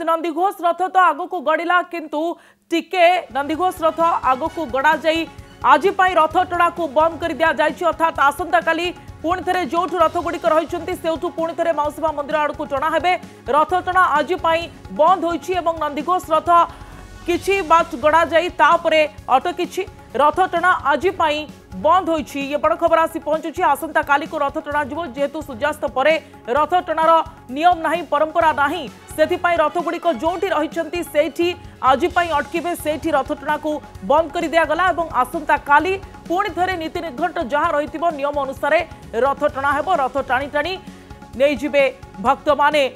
नंदीघोष रथ तो आग को गड़िला किंतु टिके नंदीघोष रथ आग को गड़ा जाई आज रथ टणा को बंद कर दिया जायछि अर्थात आसंता काली पुणी थे जो रथ गुड़िक रही से पुणी थे मौसमा मंदिर आड़ को टणा हेबे रथ टणा आज बंद होइछि एवं नंदीघोष रथ किछि बात गड़ा जाई तापरे अटकिछि रथ टणा आज बंद होइछि ये बड़ खबर आसी पहुंचुछि आसंता काली को रथ टणा जीवो जेहेतु सूर्यास्त परे रथ टणार नियम नाही परंपरा नाही सेथिपाई रथ गुड़िक जोठी रहिछंती सेठी आज अटकिबे सेठी रथ टणा को बंद कर दिया गला एवं आसंता काली पुणी थे नीति निर्घंट जहाँ रही नियम अनुसार रथ टणा हेबो रथ टाणी टाणी नहीं जिबे भक्त माने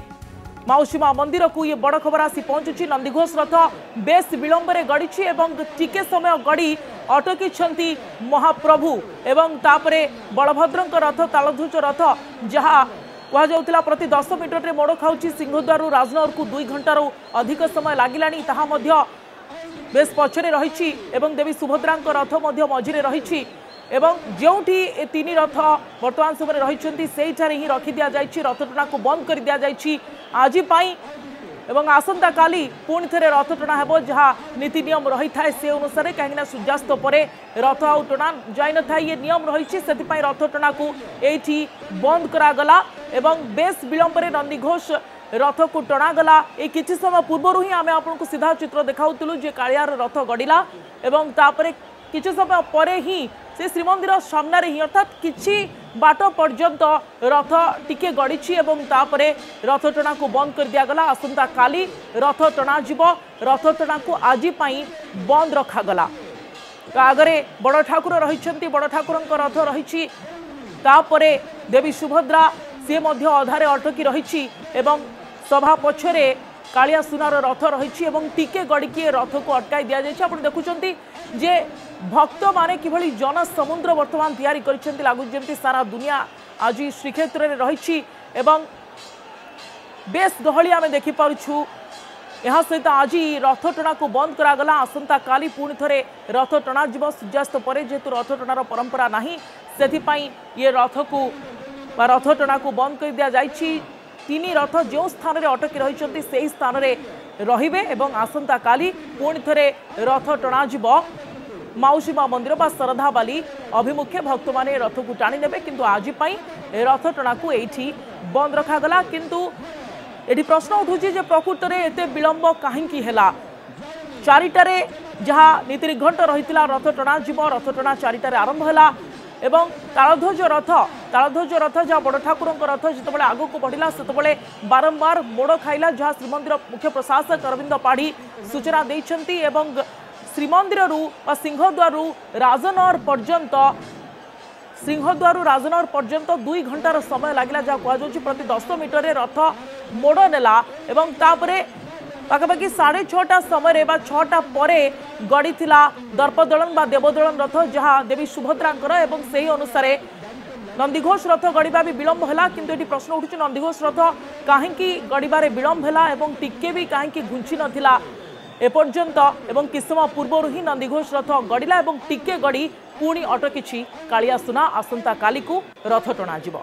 मौसीमा मंदिर को ये बड़ खबर आसी पहुंचुछि नंदीघोष रथ बेस विलंबरे गड़ी एवं टिके समय गड़ी अटकी महाप्रभु एवं तापरे बलभद्रंक रथ तालध्वज रथ जहाँ कहुला प्रति 10 मिनट मोड़ खाऊँ सिंहद्वार राजनगर को 2 घंटार अधिक समय लगिलानी ताहा मध्य बेस पछरे रही देवी सुभद्रा रथ मझिरे रही एवं जोठी ए 3 रथ वर्तमान समय रही ही रखी दि जाइए रथ टणा को बंद कर दि जाइए आज एवं आसंता काली पुणी थे रथ टणा हेबो जहाँ नीति नियम रही था से अनुसार कहीं सूर्यास्त परे रथ आउ टणा जाई न था ये नियम रही से रथ टणा को एठी बंद करागला एवं बेस विलंबरे नंदीघोष रथ को टणागला ये किछि समय पूर्व ही आम आपको सीधा चित्र देखाउतलु जे कालियार रथ गड़िला एवं तापरे किछि समय परे ही से श्रीमंदिर सामने ही अर्थात किछि बाट पर्यंत रथ टिके गड़ी एवं तापरे रथ टणा को बंद कर दिया गला आसंता काली रथ टणा जीव रथ टणा को आज बंद रखागला आगरे बड़ ठाकुर रही बड़ ठाकुर रथ रही तापरे देवी सुभद्रा सी अधारे अटकी रही सभा पछरे कालिया सुनार रथ रही टिके गड़िकी रथ को अटकाई दि जाए आप देखुं जे भक्त माने किभली जन समुद्र वर्तमान तैयारी कर लगुच सारा दुनिया आज श्रीक्षेत्र में रही बेस गहली आम देखिपुँ यह सहित आज रथ टणा को बंद करागला आसंता काली पुणी थे रथ टणा जीव सूर्यास्त पर जेहेतु रथ टणार परंपरा नहीं से ये रथ को रथ टणा को बंद कर दि जाइए 3 रथ जो स्थान में अटकी रही से स्थान में रहिबे एवं आसंता काली पुणी थे रथ टणा जीव मौसीमा मंदिर बा श्रद्धावाली अभिमुखे भक्त माने रथ को टाणी नेबे किंतु आज रथ टणा को एठी बंद रखागला किंतु एठी प्रश्न उठुची जे प्रकृत में एते विलंब काहींकी हेला 4टारे जहाँ नीति निर्घंट रही रथ टणा जीव रथ टणा 4टारे आरंभ हैला एवं तालध्वज रथ जहाँ बड़ ठाकुर रथ जिते आग को बढ़ला से बारंबार मोड़ खाइला जहाँ श्रीमंदिर मुख्य प्रशासक अरविंद पाढ़ी सूचना देइछंती एवं श्रीमंदिर सिंहद्वार राजनगर पर्यंत 2 घंटार समय लगिला जहाँ कहुच्छी प्रति 10 मिनट रथ मोड़ नेला एवं तापरे पाखापाखि 6:30 समय 6टा परे गड़ी दर्पदलन बा देवदलन रथ जहाँ देवी सुभद्रांकर एवं से अनुसार नंदीघोष रथ गड़िबा भी विलंब है किंतु ये प्रश्न उठुची नंदीघोष रथ कहीं गड़िबारे विलंब है एवं टिके भी कहीं घुंची नथिला एपर्यंत एवं किछ समय पूर्व ही नंदीघोष रथ गड़िला एवं टिके गड़ी पुणी अटकी कालिया सुना आसंता काली को रथ टणा जीव।